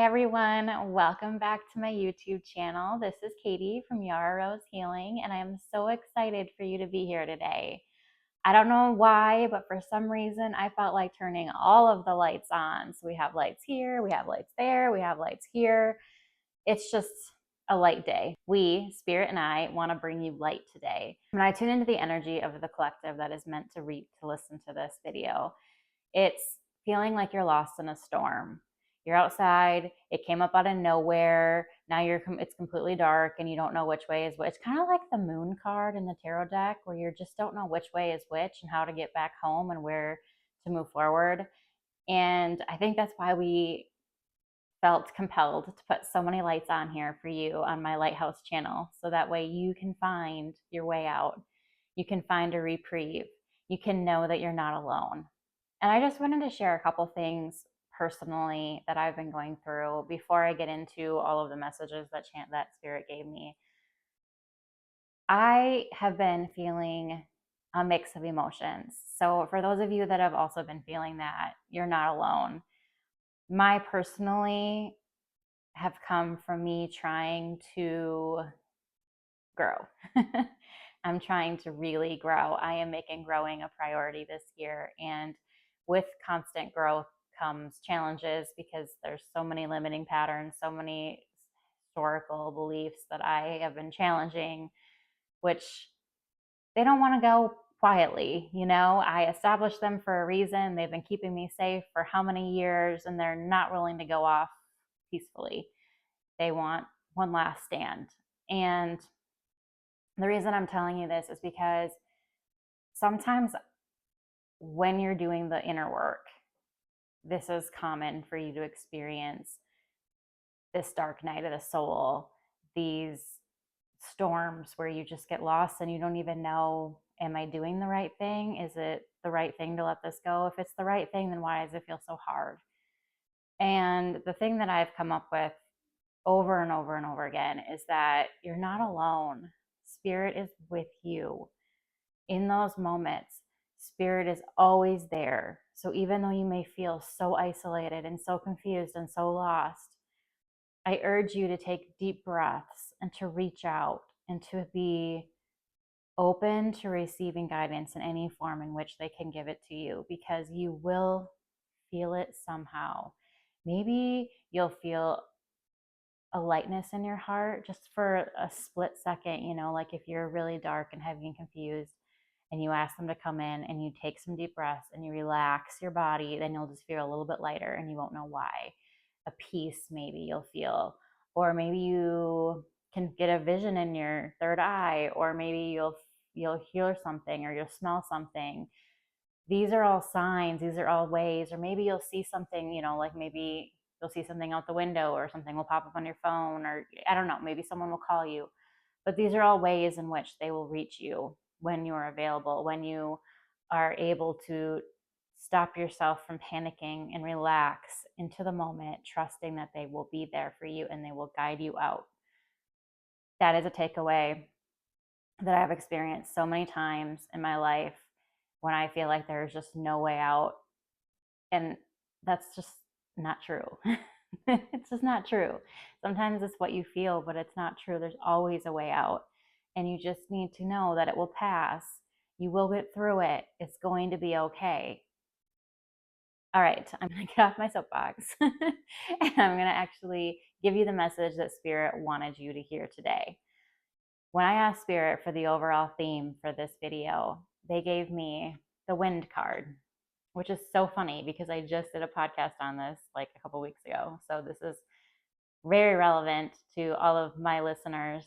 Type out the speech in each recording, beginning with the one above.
Hey everyone, welcome back to my YouTube channel. This is Katie from Yara Rose Healing, and I am so excited for you to be here today. I don't know why, but for some reason I felt like turning all of the lights on. So we have lights here, we have lights there, we have lights here. It's just a light day. We, Spirit and I, want to bring you light today. When I tune into the energy of the collective that is meant to listen to this video, it's feeling like you're lost in a storm. You're outside, it came up out of nowhere. Now it's completely dark and you don't know which way is which. It's kind of like the moon card in the tarot deck where you just don't know which way is which and how to get back home and where to move forward. And I think that's why we felt compelled to put so many lights on here for you on my Lighthouse channel. So that way you can find your way out. You can find a reprieve. You can know that you're not alone. And I just wanted to share a couple things personally that I've been going through before I get into all of the messages that Spirit gave me. I have been feeling a mix of emotions. So for those of you that have also been feeling that, you're not alone. My personally have come from me trying to grow. I'm trying to really grow. I am making growing a priority this year. And with constant growth comes challenges because there's so many limiting patterns, so many historical beliefs that I have been challenging, which they don't want to go quietly. I established them for a reason. They've been keeping me safe for how many years, and they're not willing to go off peacefully. They want one last stand. And the reason I'm telling you this is because sometimes when you're doing the inner work, this is common for you to experience this dark night of the soul, these storms where you just get lost and you don't even know, am I doing the right thing? Is it the right thing to let this go? If it's the right thing, then why does it feel so hard? And the thing that I've come up with over and over and over again is that you're not alone. Spirit is with you in those moments. Spirit is always there. So even though you may feel so isolated and so confused and so lost, I urge you to take deep breaths and to reach out and to be open to receiving guidance in any form in which they can give it to you, because you will feel it somehow. Maybe you'll feel a lightness in your heart just for a split second, like if you're really dark and heavy and confused and you ask them to come in and you take some deep breaths and you relax your body, then you'll just feel a little bit lighter and you won't know why. A peace maybe you'll feel, or maybe you can get a vision in your third eye, or maybe you'll hear something or you'll smell something. These are all signs, these are all ways. Or maybe you'll see something, like maybe you'll see something out the window or something will pop up on your phone, or I don't know, maybe someone will call you. But these are all ways in which they will reach you when you're available, when you are able to stop yourself from panicking and relax into the moment, trusting that they will be there for you and they will guide you out. That is a takeaway that I've experienced so many times in my life when I feel like there's just no way out. And that's just not true. It's just not true. Sometimes it's what you feel, but it's not true. There's always a way out. And you just need to know that it will pass. You will get through it. It's going to be okay. All right, I'm going to get off my soapbox and I'm going to actually give you the message that Spirit wanted you to hear today. When I asked Spirit for the overall theme for this video, they gave me the Wind card, which is so funny because I just did a podcast on this like a couple weeks ago. So this is very relevant to all of my listeners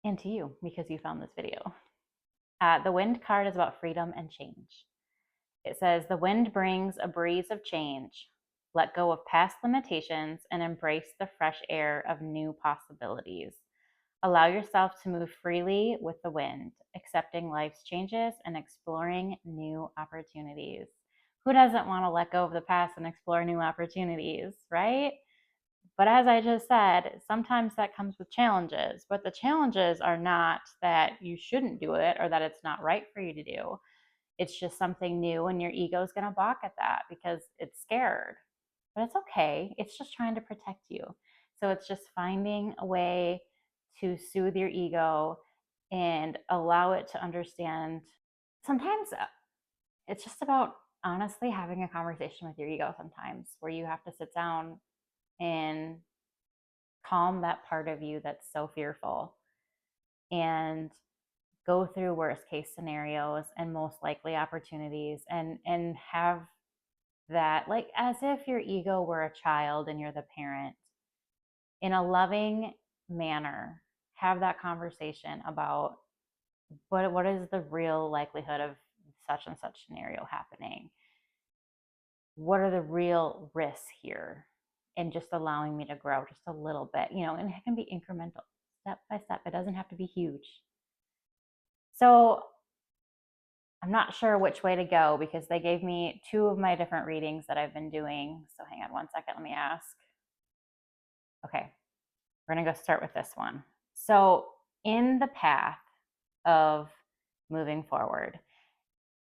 and to you because you found this video. The Wind card is about freedom and change. It says, the wind brings a breeze of change. Let go of past limitations and embrace the fresh air of new possibilities. Allow yourself to move freely with the wind, accepting life's changes and exploring new opportunities. Who doesn't want to let go of the past and explore new opportunities, right? But as I just said, sometimes that comes with challenges, but the challenges are not that you shouldn't do it or that it's not right for you to do. It's just something new and your ego is going to balk at that because it's scared. but it's okay. It's just trying to protect you. So it's just finding a way to soothe your ego and allow it to understand. Sometimes it's just about honestly having a conversation with your ego sometimes, where you have to sit down and calm that part of you that's so fearful and go through worst case scenarios and most likely opportunities, and have that, like, as if your ego were a child and you're the parent, in a loving manner, have that conversation about what is the real likelihood of such and such scenario happening. What are the real risks here? And just allowing me to grow just a little bit, and it can be incremental, step by step. It doesn't have to be huge. So I'm not sure which way to go because they gave me two of my different readings that I've been doing. So hang on one second, let me ask. Okay, we're going to go start with this one. So, in the path of moving forward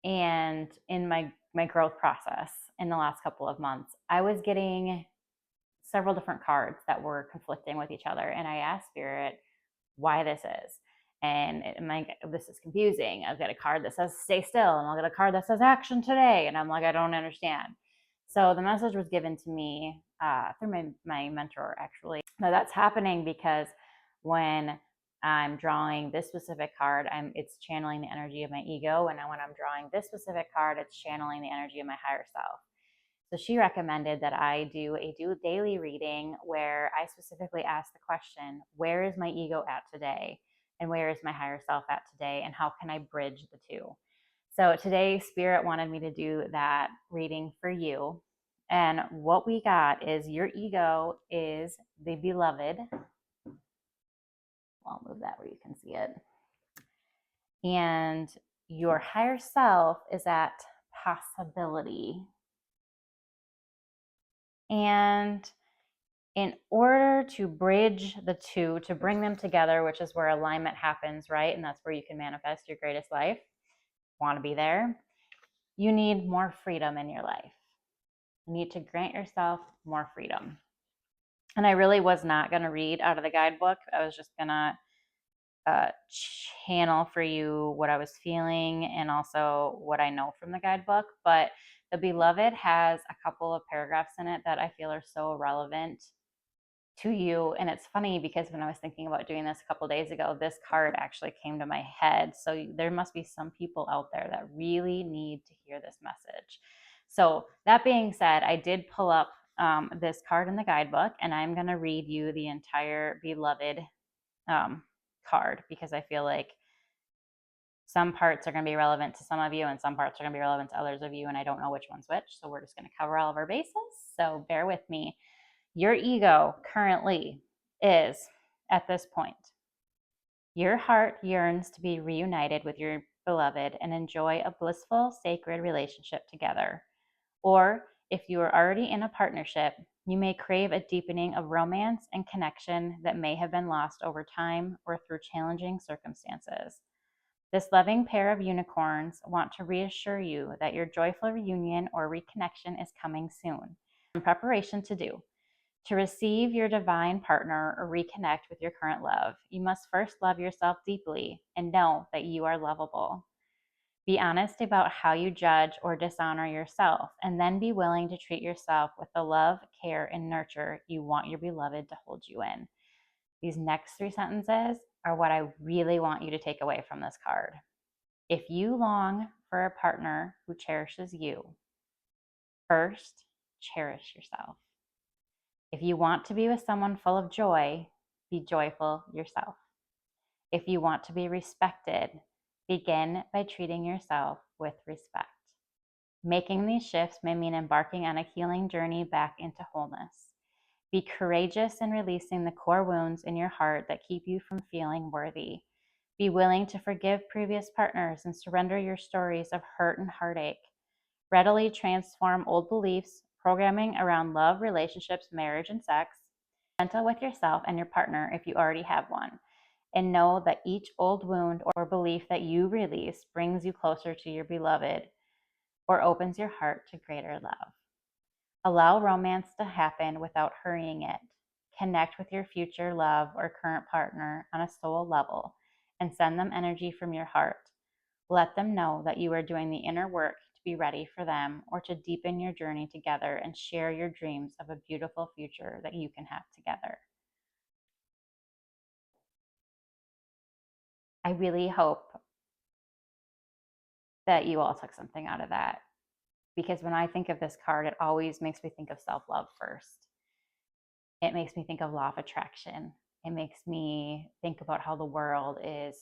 and in my growth process in the last couple of months, I was getting several different cards that were conflicting with each other. And I asked Spirit why this is. And I'm like, this is confusing. I'll get a card that says stay still, and I'll get a card that says action today. And I'm like, I don't understand. So the message was given to me through my mentor, actually. Now that's happening because when I'm drawing this specific card, it's channeling the energy of my ego. And when I'm drawing this specific card, it's channeling the energy of my higher self. So she recommended that I do a daily reading where I specifically ask the question, where is my ego at today? And where is my higher self at today? And how can I bridge the two? So today, Spirit wanted me to do that reading for you. And what we got is your ego is the beloved. I'll move that where you can see it. And your higher self is at possibility. And in order to bridge the two, to bring them together, which is where alignment happens, right? And that's where you can manifest your greatest life. Want to be there? You need more freedom in your life. You need to grant yourself more freedom. And I really was not going to read out of the guidebook. I was just going to channel for you what I was feeling and also what I know from the guidebook. But the Beloved has a couple of paragraphs in it that I feel are so relevant to you. And it's funny because when I was thinking about doing this a couple of days ago, this card actually came to my head. So there must be some people out there that really need to hear this message. So that being said, I did pull up this card in the guidebook, and I'm going to read you the entire Beloved card because I feel like some parts are going to be relevant to some of you and some parts are going to be relevant to others of you, and I don't know which one's which. So we're just going to cover all of our bases. So bear with me. Your ego currently is at this point. Your heart yearns to be reunited with your beloved and enjoy a blissful, sacred relationship together. Or if you are already in a partnership, you may crave a deepening of romance and connection that may have been lost over time or through challenging circumstances. This loving pair of unicorns want to reassure you that your joyful reunion or reconnection is coming soon. In preparation to do. To receive your divine partner or reconnect with your current love, you must first love yourself deeply and know that you are lovable. Be honest about how you judge or dishonor yourself, and then be willing to treat yourself with the love, care, and nurture you want your beloved to hold you in. These next 3 sentences are what I really want you to take away from this card. If you long for a partner who cherishes you, first, cherish yourself. If you want to be with someone full of joy, be joyful yourself. If you want to be respected, begin by treating yourself with respect. Making these shifts may mean embarking on a healing journey back into wholeness. Be courageous in releasing the core wounds in your heart that keep you from feeling worthy. Be willing to forgive previous partners and surrender your stories of hurt and heartache. Readily transform old beliefs, programming around love, relationships, marriage, and sex. Be gentle with yourself and your partner if you already have one. And know that each old wound or belief that you release brings you closer to your beloved or opens your heart to greater love. Allow romance to happen without hurrying it. Connect with your future love or current partner on a soul level and send them energy from your heart. Let them know that you are doing the inner work to be ready for them or to deepen your journey together and share your dreams of a beautiful future that you can have together. I really hope that you all took something out of that, because when I think of this card, it always makes me think of self love first. It makes me think of law of attraction. It makes me think about how the world is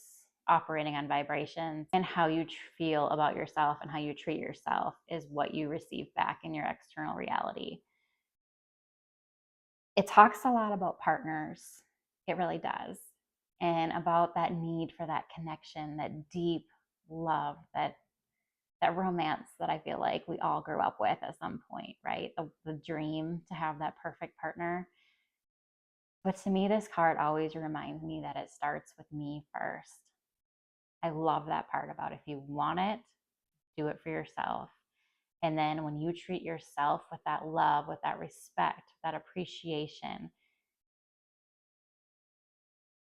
operating on vibrations, and how you feel about yourself and how you treat yourself is what you receive back in your external reality. It talks a lot about partners. It really does. And about that need for that connection, that deep love, that romance that I feel like we all grew up with at some point, right? The dream to have that perfect partner. But to me, this card always reminds me that it starts with me first. I love that part about, if you want it, do it for yourself. And then when you treat yourself with that love, with that respect, that appreciation,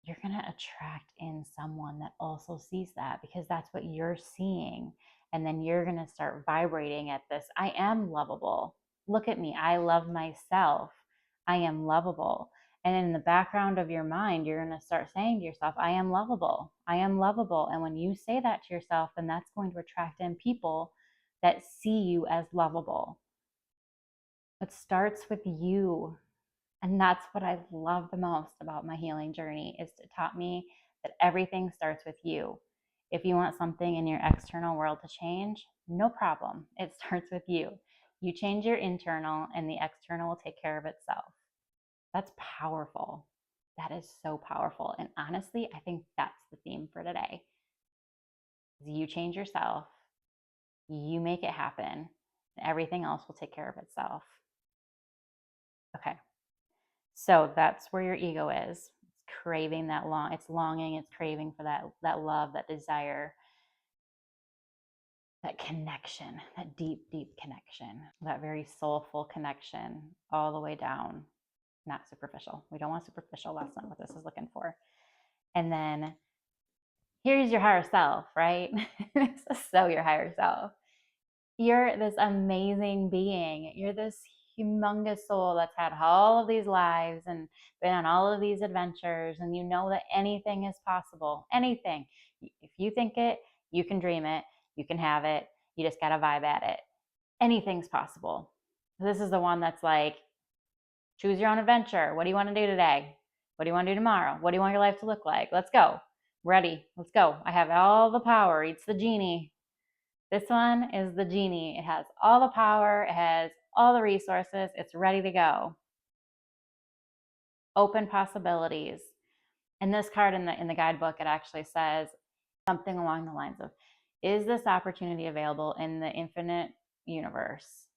you're going to attract in someone that also sees that, because that's what you're seeing. And then you're going to start vibrating at this: I am lovable. Look at me. I love myself. I am lovable. And in the background of your mind, you're going to start saying to yourself, I am lovable. I am lovable. And when you say that to yourself, then that's going to attract in people that see you as lovable. It starts with you. And that's what I love the most about my healing journey, is it taught me that everything starts with you. If you want something in your external world to change, no problem. It starts with you. You change your internal and the external will take care of itself. That's powerful. That is so powerful. And honestly, I think that's the theme for today. You change yourself, you make it happen, and everything else will take care of itself. Okay. So that's where your ego is. It's craving that it's longing, it's craving for that love, that desire, that connection, that deep, deep connection, that very soulful connection all the way down, not superficial. We don't want superficial. That's not what this is looking for. And then here's your higher self, right? So your higher self. You're this amazing being. You're this humongous soul that's had all of these lives and been on all of these adventures, and you know that anything is possible. Anything. If you think it, you can dream it, you can have it. You just got to vibe at it. Anything's possible. This is the one that's like, choose your own adventure. What do you want to do today? What do you want to do tomorrow? What do you want your life to look like? Let's go. Ready. Let's go. I have all the power. It's the genie. This one is the genie. It has all the power. It has all the resources. It's ready to go. Open possibilities. And this card in the guidebook, it actually says something along the lines of, is this opportunity available in the infinite universe?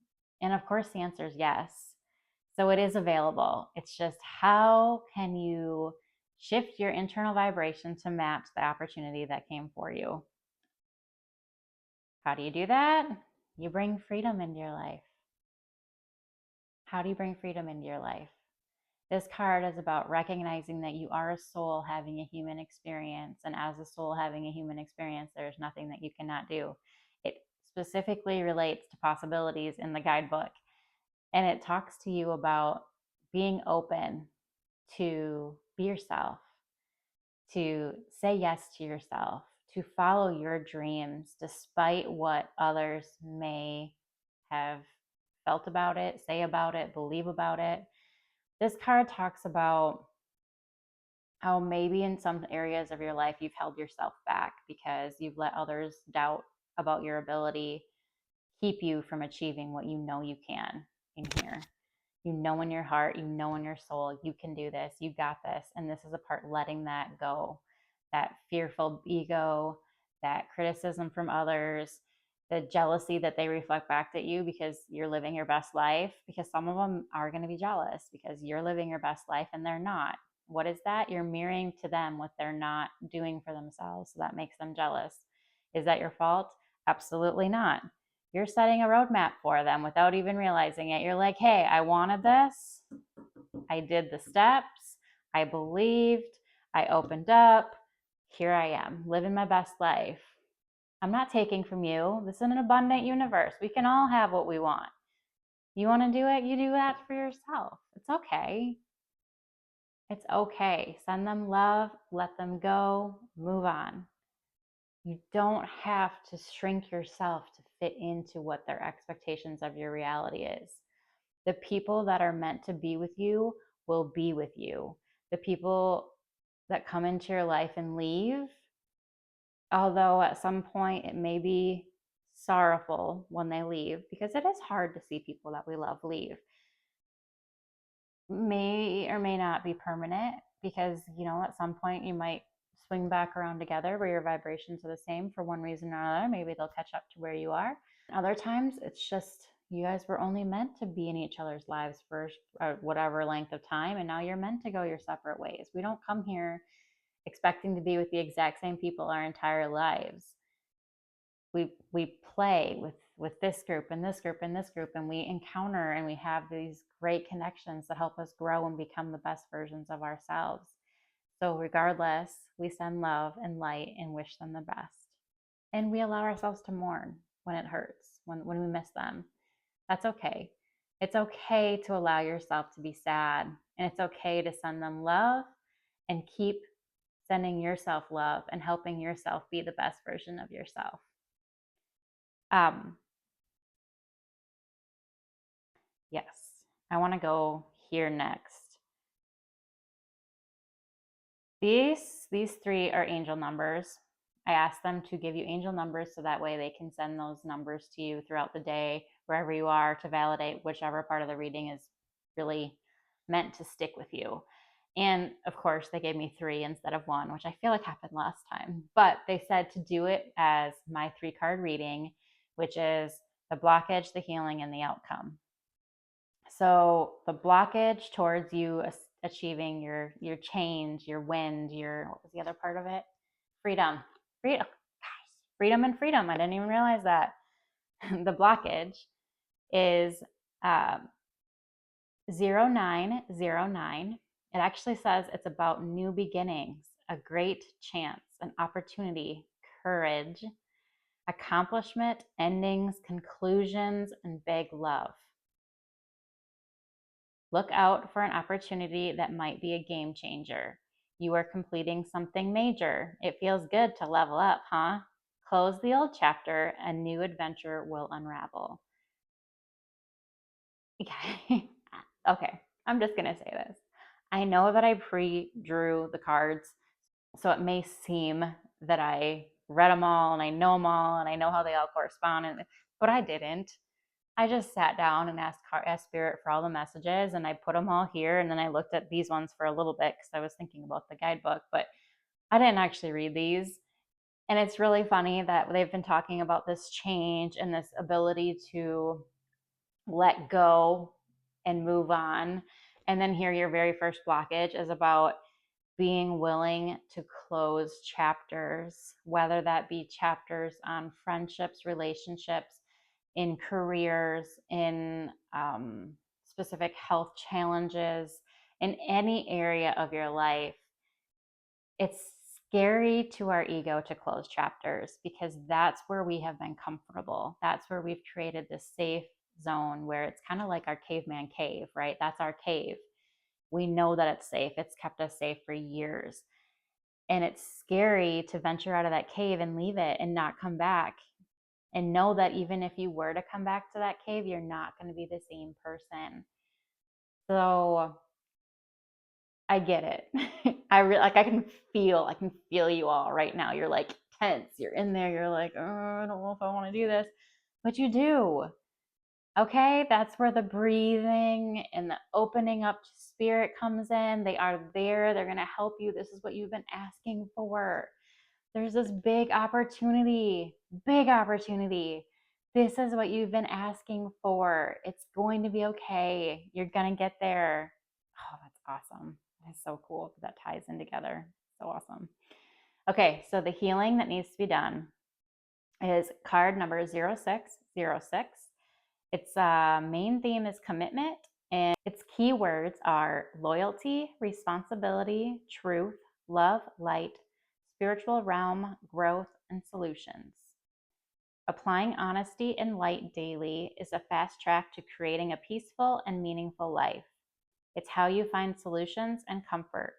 And of course, the answer is yes. So it is available. It's just, how can you shift your internal vibration to match the opportunity that came for you? How do you do that? You bring freedom into your life. How do you bring freedom into your life? This card is about recognizing that you are a soul having a human experience. And as a soul having a human experience, there's nothing that you cannot do. It specifically relates to possibilities in the guidebook. And it talks to you about being open to be yourself, to say yes to yourself, to follow your dreams despite what others may have felt about it, say about it, believe about it. This card talks about how maybe in some areas of your life you've held yourself back because you've let others doubt about your ability keep you from achieving what you know you can in here. You know in your heart, you know in your soul, you can do this, you got this. And this is a part letting that go. That fearful ego, that criticism from others, the jealousy that they reflect back at you because you're living your best life, because some of them are going to be jealous because you're living your best life and they're not. What is that? You're mirroring to them what they're not doing for themselves. So that makes them jealous. Is that your fault? Absolutely not. You're setting a roadmap for them without even realizing it. You're like, hey, I wanted this. I did the steps. I believed. I opened up. Here I am, living my best life. I'm not taking from you. This is an abundant universe. We can all have what we want. You want to do it? You do that for yourself. It's okay. It's okay. Send them love, let them go, move on. You don't have to shrink yourself to fit into what their expectations of your reality is. The people that are meant to be with you will be with you. The people that come into your life and leave, although at some point it may be sorrowful when they leave, because it is hard to see people that we love leave, may or may not be permanent, because at some point you might swing back around together where your vibrations are the same for one reason or another. Maybe they'll catch up to where you are. Other times it's just you guys were only meant to be in each other's lives for whatever length of time, and now you're meant to go your separate ways. We don't come here expecting to be with the exact same people our entire lives. We play with this group and this group and this group, and we encounter and we have these great connections that help us grow and become the best versions of ourselves. So regardless, we send love and light and wish them the best. And we allow ourselves to mourn when it hurts, when we miss them. That's okay. It's okay to allow yourself to be sad, and it's okay to send them love and keep sending yourself love and helping yourself be the best version of yourself. Yes, I want to go here next. These three are angel numbers. I asked them to give you angel numbers so that way they can send those numbers to you throughout the day, wherever you are, to validate whichever part of the reading is really meant to stick with you. And of course, they gave me 3 instead of 1, which I feel like happened last time. But they said to do it as my 3-card reading, which is the blockage, the healing, and the outcome. So the blockage towards you achieving your change, your wind, what was the other part of it? Freedom. Freedom and freedom. I didn't even realize that. The blockage is 0909. It actually says it's about new beginnings, a great chance, an opportunity, courage, accomplishment, endings, conclusions, and big love. Look out for an opportunity that might be a game changer. You are completing something major. It feels good to level up, huh? Close the old chapter, a new adventure will unravel. Okay. Okay, I'm just going to say this. I know that I pre-drew the cards, so it may seem that I read them all and I know them all and I know how they all correspond, but I didn't. I just sat down and asked Spirit for all the messages, and I put them all here, and then I looked at these ones for a little bit because I was thinking about the guidebook, but I didn't actually read these. And it's really funny that they've been talking about this change and this ability to let go and move on. And then here, your very first blockage is about being willing to close chapters, whether that be chapters on friendships, relationships, in careers, in specific health challenges, in any area of your life. It's scary to our ego to close chapters because that's where we have been comfortable. That's where we've created this safe zone where it's kind of like our caveman cave, right? That's our cave. We know that it's safe. It's kept us safe for years. And it's scary to venture out of that cave and leave it and not come back. And know that even if you were to come back to that cave, you're not going to be the same person. So I get it. I can feel you all right now. You're like tense. You're in there. You're like, oh, I don't know if I want to do this, but you do. Okay, that's where the breathing and the opening up to spirit comes in. They are there. They're going to help you. This is what you've been asking for. There's this big opportunity. This is what you've been asking for. It's going to be okay. You're going to get there. Oh, that's awesome. That's so cool that ties in together. So awesome. Okay, so the healing that needs to be done. is card number 0606. Its main theme is commitment, and its keywords are loyalty, responsibility, truth, love, light, spiritual realm, growth, and solutions. Applying honesty and light daily is a fast track to creating a peaceful and meaningful life. It's how you find solutions and comfort.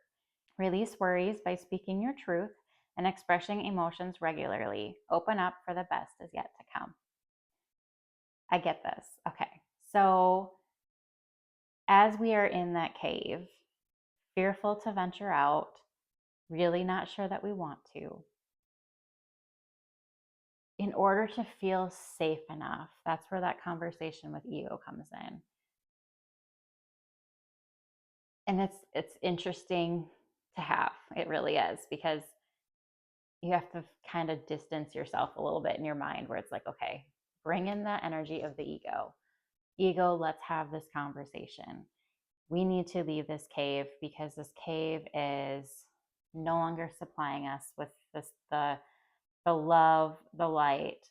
Release worries by speaking your truth and expressing emotions regularly. Open up, for the best is yet to come. I get this. Okay. So, as we are in that cave, fearful to venture out, really not sure that we want to, in order to feel safe enough, that's where that conversation with ego comes in. And it's interesting to have. It really is, because you have to kind of distance yourself a little bit in your mind, where it's like, okay, bring in that energy of the ego. Ego, let's have this conversation. We need to leave this cave, because this cave is no longer supplying us with the love, the light,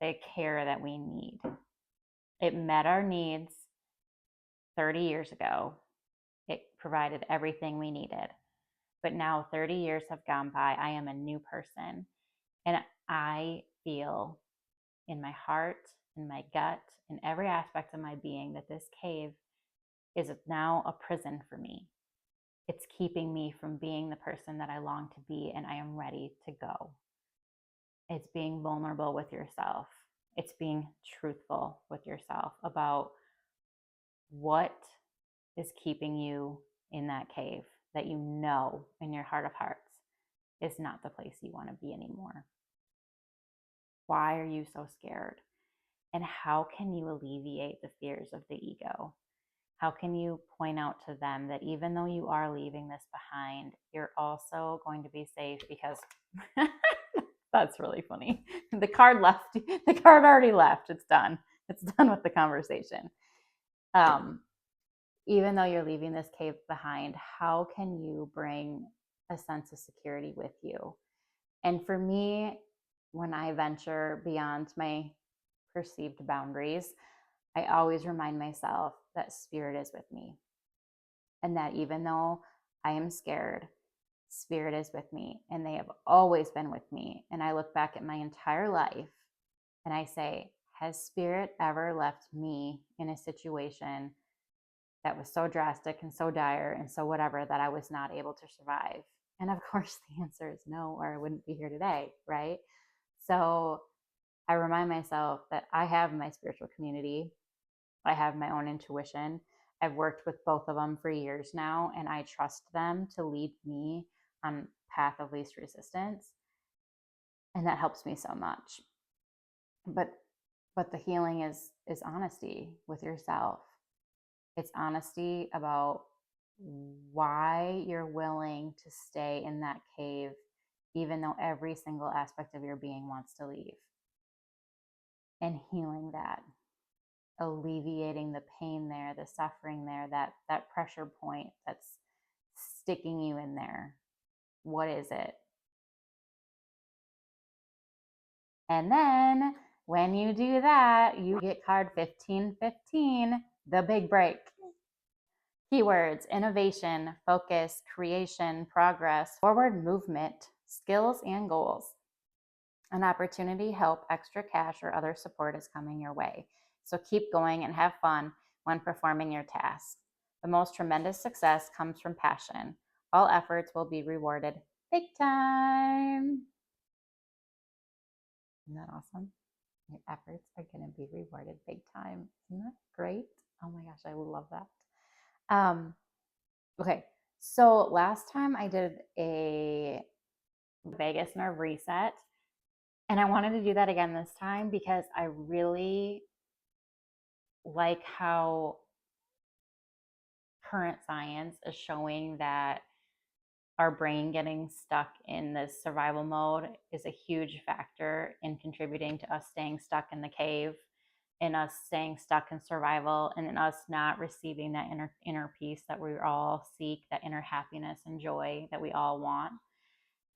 the care that we need. It met our needs 30 years ago. It provided everything we needed. But now 30 years have gone by. I am a new person. And I feel in my heart, in my gut, in every aspect of my being, that this cave is now a prison for me. It's keeping me from being the person that I long to be, and I am ready to go. It's being vulnerable with yourself. It's being truthful with yourself about what is keeping you in that cave that you know in your heart of hearts is not the place you want to be anymore. Why are you so scared? And how can you alleviate the fears of the ego? How can you point out to them that even though you are leaving this behind, you're also going to be safe? Because that's really funny. The card left. The card already left. It's done. It's done with the conversation. Even though you're leaving this cave behind, how can you bring a sense of security with you? And for me, when I venture beyond my perceived boundaries, I always remind myself that spirit is with me. And that even though I am scared, spirit is with me. And they have always been with me. And I look back at my entire life and I say, has spirit ever left me in a situation that was so drastic and so dire and so whatever that I was not able to survive? And of course, the answer is no, or I wouldn't be here today, right? So I remind myself that I have my spiritual community. I have my own intuition. I've worked with both of them for years now, and I trust them to lead me on path of least resistance. And that helps me so much. But the healing is honesty with yourself. It's honesty about why you're willing to stay in that cave, even though every single aspect of your being wants to leave. And healing that, alleviating the pain there, the suffering there, that pressure point that's sticking you in there. What is it? And then when you do that, you get card 1515, the big break. Keywords: innovation, focus, creation, progress, forward movement, skills, and goals. An opportunity, help, extra cash, or other support is coming your way. So keep going and have fun when performing your tasks. The most tremendous success comes from passion. All efforts will be rewarded big time. Isn't that awesome? Your efforts are going to be rewarded big time. Isn't that great? Oh my gosh, I love that. Okay, so last time I did a vagus nerve reset, and I wanted to do that again this time because I really like how current science is showing that our brain getting stuck in this survival mode is a huge factor in contributing to us staying stuck in the cave, in us staying stuck in survival, and in us not receiving that inner peace that we all seek, that inner happiness and joy that we all want.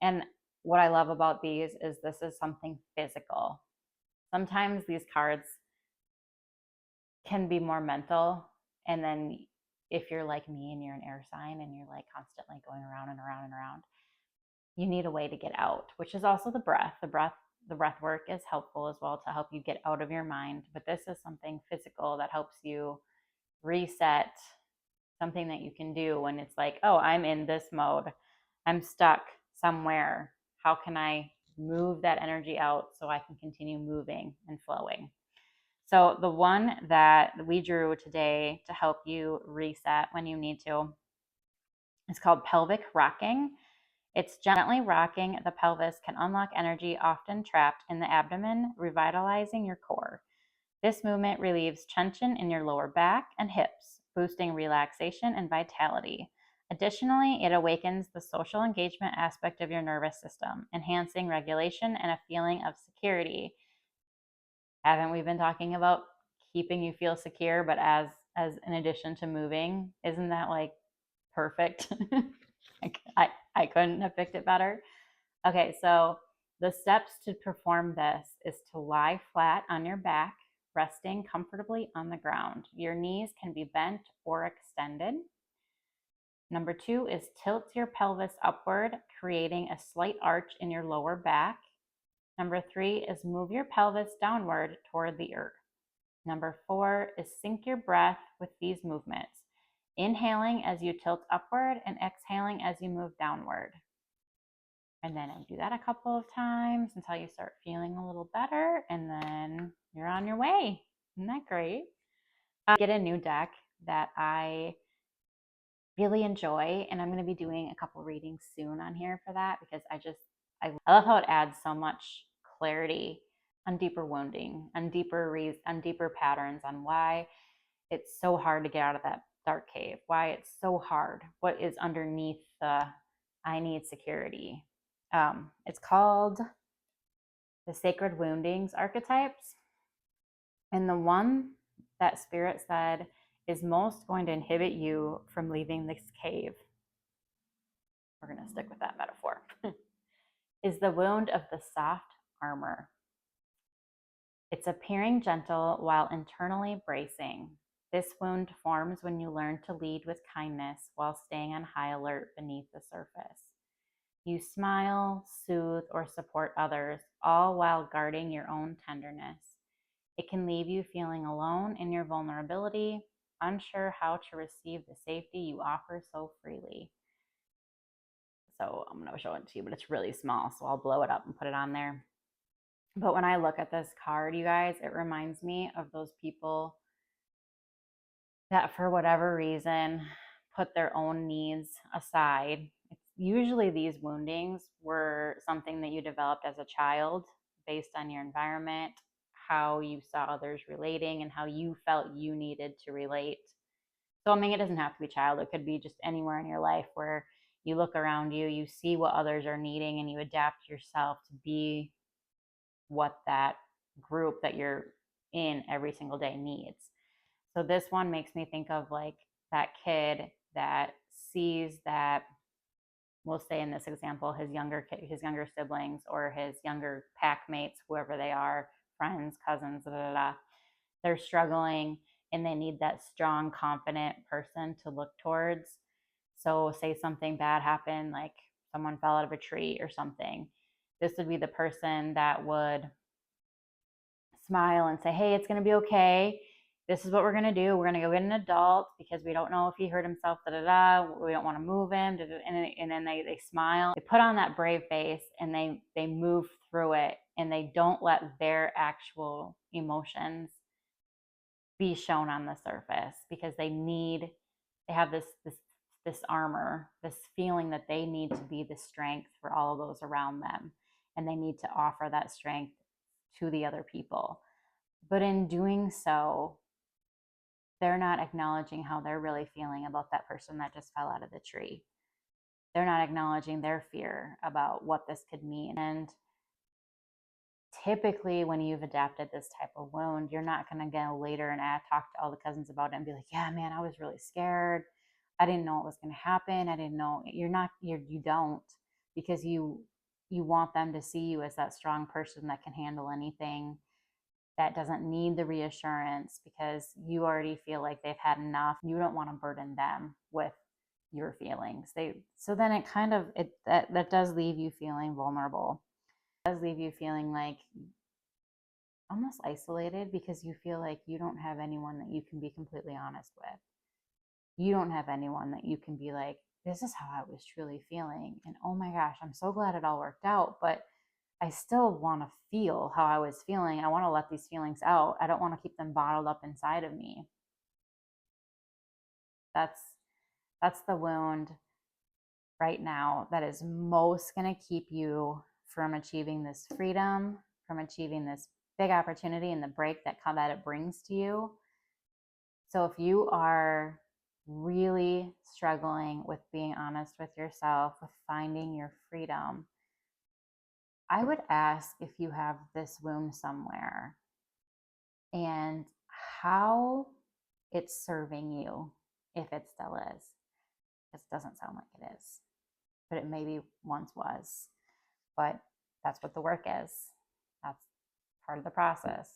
And what I love about these is this is something physical. sometimes these cards can be more mental. And then if you're like me and you're an air sign and you're like constantly going around and around and around, you need a way to get out, which is also the breath. The breath work is helpful as well to help you get out of your mind. But this is something physical that helps you reset, something that you can do when it's like, oh, I'm in this mode. I'm stuck somewhere. How can I move that energy out so I can continue moving and flowing? So, the one that we drew today to help you reset when you need to is called pelvic rocking. It's gently rocking the pelvis can unlock energy often trapped in the abdomen, revitalizing your core. This movement relieves tension in your lower back and hips, boosting relaxation and vitality. Additionally, it awakens the social engagement aspect of your nervous system, enhancing regulation and a feeling of security. Haven't we been talking about keeping you feel secure, but as in addition to moving? Isn't that like perfect? I couldn't have picked it better. Okay, so the steps to perform this is to lie flat on your back, resting comfortably on the ground. Your knees can be bent or extended. Number 2 is tilt your pelvis upward, creating a slight arch in your lower back. Number 3 is move your pelvis downward toward the earth. Number 4 is sync your breath with these movements, inhaling as you tilt upward and exhaling as you move downward. And then I do that a couple of times until you start feeling a little better, and then you're on your way. Isn't that great? I get a new deck that I really enjoy, and I'm going to be doing a couple readings soon on here for that, because I love how it adds so much clarity on deeper wounding, on deeper patterns, on why it's so hard to get out of that dark cave, why it's so hard, what is underneath the I need security. It's called the Sacred Woundings Archetypes. And the one that Spirit said is most going to inhibit you from leaving this cave, we're going to stick with that metaphor, is the wound of the soft armor. It's appearing gentle while internally bracing. This wound forms when you learn to lead with kindness while staying on high alert beneath the surface. You smile, soothe, or support others, all while guarding your own tenderness. It can leave you feeling alone in your vulnerability, unsure how to receive the safety you offer so freely. So I'm going to show it to you, but it's really small, so I'll blow it up and put it on there. But when I look at this card, you guys, it reminds me of those people that for whatever reason put their own needs aside. It's usually these woundings were something that you developed as a child based on your environment, how you saw others relating, and how you felt you needed to relate. So, I mean, it doesn't have to be child. It could be just anywhere in your life where you look around you, you see what others are needing, and you adapt yourself to be what that group that you're in every single day needs. So this one makes me think of like that kid that sees that, we'll say in this example, his younger siblings or his younger pack mates, whoever they are, friends, cousins, blah, blah, blah, they're struggling and they need that strong, confident person to look towards. So say something bad happened, like someone fell out of a tree or something. This would be the person that would smile and say, hey, it's going to be okay. This is what we're going to do. We're going to go get an adult because we don't know if he hurt himself, da da da. We don't want to move him. And then they smile. They put on that brave face and they move through it, and they don't let their actual emotions be shown on the surface, because they have this armor, this feeling that they need to be the strength for all of those around them, and they need to offer that strength to the other people. But in doing so, they're not acknowledging how they're really feeling about that person that just fell out of the tree. They're not acknowledging their fear about what this could mean. And typically when you've adapted this type of wound, you're not going to go later and talk to all the cousins about it and be like, yeah, man, I was really scared. I didn't know what was going to happen. I didn't know. You don't, because you want them to see you as that strong person that can handle anything. that doesn't need the reassurance because you already feel like they've had enough. You don't want to burden them with your feelings. So then it kind of that does leave you feeling vulnerable. It does leave you feeling like almost isolated because you feel like you don't have anyone that you can be completely honest with. You don't have anyone that you can be like, this is how I was truly feeling. And oh my gosh, I'm so glad it all worked out. But I still want to feel how I was feeling. I want to let these feelings out. I don't want to keep them bottled up inside of me. That's the wound right now that is most going to keep you from achieving this freedom, from achieving this big opportunity and the break that it brings to you. So if you are really struggling with being honest with yourself, with finding your freedom, I would ask if you have this wound somewhere and how it's serving you, if it still is. It doesn't sound like it is, but it maybe once was. But that's what the work is. That's part of the process.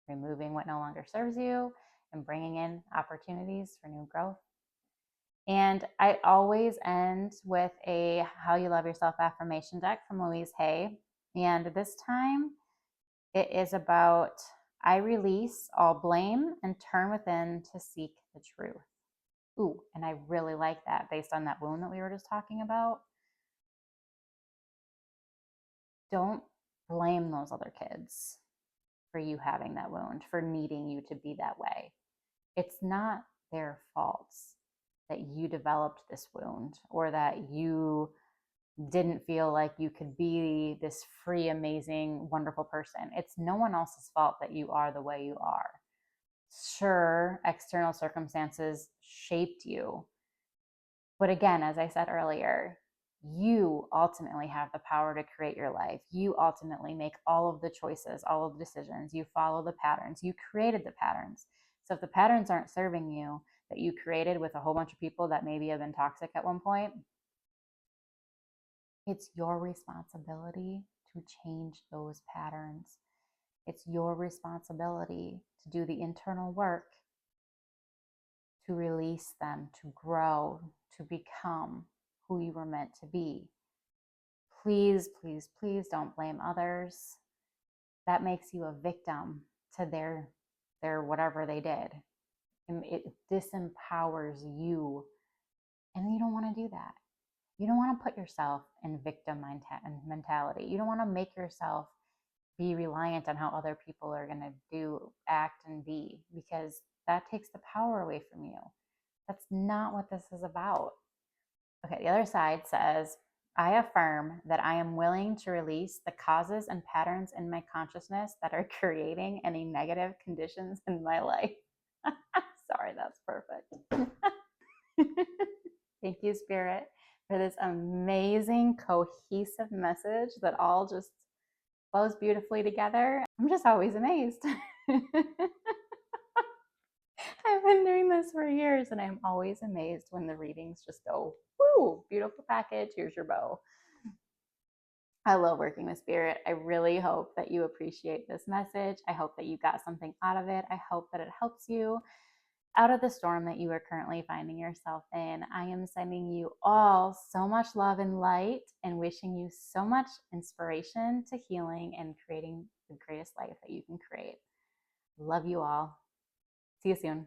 Removing what no longer serves you and bringing in opportunities for new growth. And I always end with a How You Love Yourself affirmation deck from Louise Hay. And this time it is about I release all blame and turn within to seek the truth. Ooh, and I really like that based on that wound that we were just talking about. Don't blame those other kids for you having that wound, for needing you to be that way. It's not their faults that you developed this wound or that you didn't feel like you could be this free, amazing, wonderful person. It's no one else's fault that you are the way you are. Sure, external circumstances shaped you. But again, as I said earlier, you ultimately have the power to create your life. You ultimately make all of the choices, all of the decisions. You follow the patterns. You created the patterns. So if the patterns aren't serving you that you created with a whole bunch of people that maybe have been toxic at one point, it's your responsibility to change those patterns. It's your responsibility to do the internal work, to release them, to grow, to become who you were meant to be. Please, please, please don't blame others. That makes you a victim to their whatever they did. And it disempowers you. And you don't want to do that. You don't want to put yourself in victim mentality. You don't want to make yourself be reliant on how other people are going to do, act, and be, because that takes the power away from you. That's not what this is about. Okay, the other side says, I affirm that I am willing to release the causes and patterns in my consciousness that are creating any negative conditions in my life. Sorry, that's perfect. Thank you, Spirit, for this amazing, cohesive message that all just flows beautifully together. I'm just always amazed. I've been doing this for years and I'm always amazed when the readings just go, woo, beautiful package, here's your bow. I love working with Spirit. I really hope that you appreciate this message. I hope that you got something out of it. I hope that it helps you out of the storm that you are currently finding yourself in. I am sending you all so much love and light and wishing you so much inspiration to healing and creating the greatest life that you can create. Love you all. See you soon.